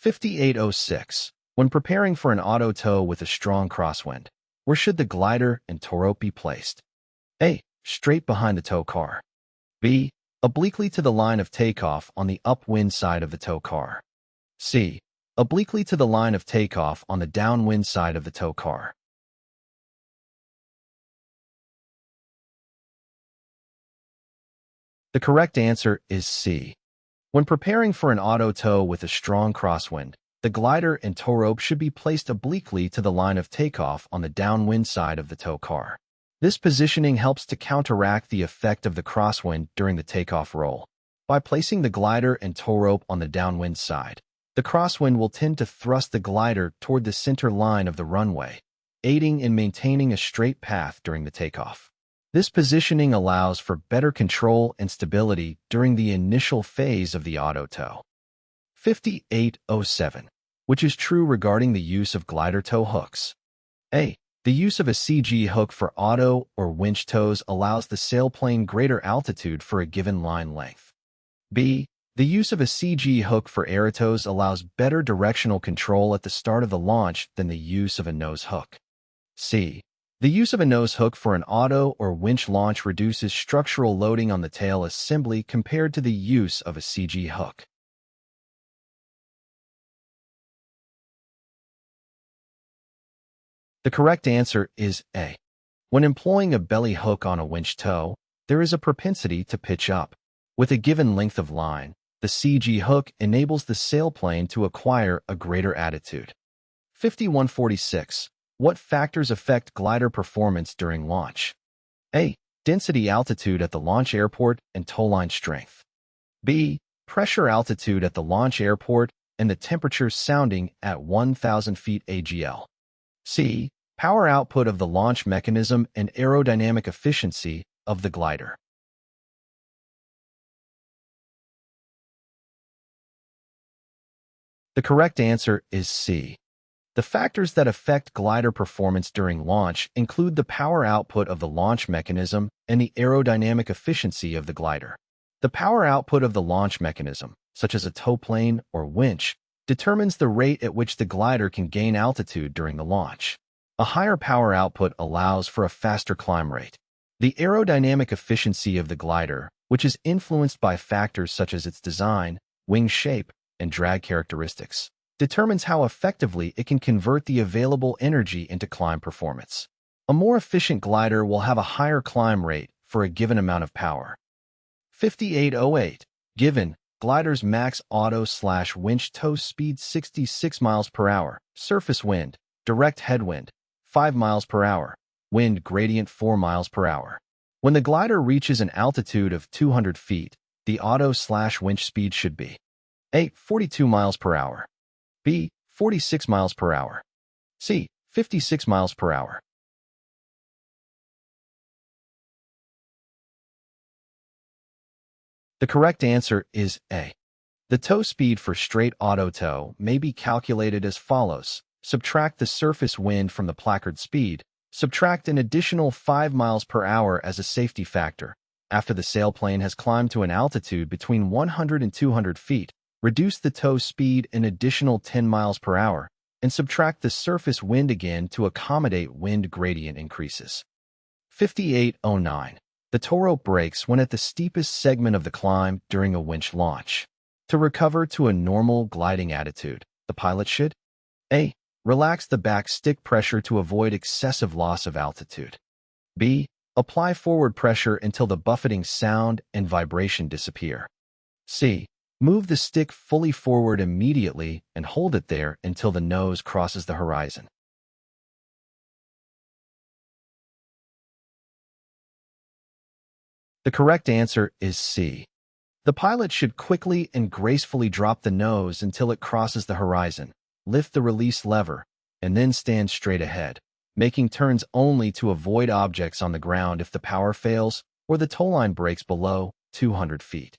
Q5806. When preparing for an auto tow with a strong crosswind, where should the glider and towrope be placed? A. Straight behind the tow car. B. Obliquely to the line of takeoff on the upwind side of the tow car. C. Obliquely to the line of takeoff on the downwind side of the tow car. The correct answer is C. When preparing for an auto tow with a strong crosswind, the glider and towrope should be placed obliquely to the line of takeoff on the downwind side of the tow car. This positioning helps to counteract the effect of the crosswind during the takeoff roll. By placing the glider and towrope on the downwind side, the crosswind will tend to thrust the glider toward the center line of the runway, aiding in maintaining a straight path during the takeoff. This positioning allows for better control and stability during the initial phase of the auto tow. 5807. Which is true regarding the use of glider tow hooks? A. The use of a CG hook for auto or winch tows allows the sailplane greater altitude for a given line length. B. The use of a CG hook for aerotows allows better directional control at the start of the launch than the use of a nose hook. C. The use of a nose hook for an auto or winch launch reduces structural loading on the tail assembly compared to the use of a CG hook. The correct answer is A. When employing a belly hook on a winch tow, there is a propensity to pitch up. With a given length of line, the CG hook enables the sailplane to acquire a greater attitude. 5146. What factors affect glider performance during launch? A. Density altitude at the launch airport and towline strength. B. Pressure altitude at the launch airport and the temperature sounding at 1,000 feet AGL. C. Power output of the launch mechanism and aerodynamic efficiency of the glider. The correct answer is C. The factors that affect glider performance during launch include the power output of the launch mechanism and the aerodynamic efficiency of the glider. The power output of the launch mechanism, such as a towplane or winch, determines the rate at which the glider can gain altitude during the launch. A higher power output allows for a faster climb rate. The aerodynamic efficiency of the glider, which is influenced by factors such as its design, wing shape, and drag characteristics, determines how effectively it can convert the available energy into climb performance. A more efficient glider will have a higher climb rate for a given amount of power. 5808. Given glider's max auto/winch tow speed 66 miles per hour, surface wind, direct headwind, 5 miles per hour, wind gradient 4 miles per hour. When the glider reaches an altitude of 200 feet, the auto/winch speed should be A. 42 miles per hour. B. 46 miles per hour. C. 56 miles per hour. The correct answer is A. The tow speed for straight auto tow may be calculated as follows. Subtract the surface wind from the placard speed. Subtract an additional 5 miles per hour as a safety factor. After the sailplane has climbed to an altitude between 100 and 200 feet, reduce the tow speed an additional 10 miles per hour, and subtract the surface wind again to accommodate wind gradient increases. 5809. The towrope breaks when at the steepest segment of the climb during a winch launch. To recover to a normal gliding attitude, the pilot should A. Relax the back stick pressure to avoid excessive loss of altitude. B. Apply forward pressure until the buffeting sound and vibration disappear. C. Move the stick fully forward immediately and hold it there until the nose crosses the horizon. The correct answer is C. The pilot should quickly and gracefully drop the nose until it crosses the horizon, lift the release lever, and then stand straight ahead, making turns only to avoid objects on the ground if the power fails or the towline breaks below 200 feet.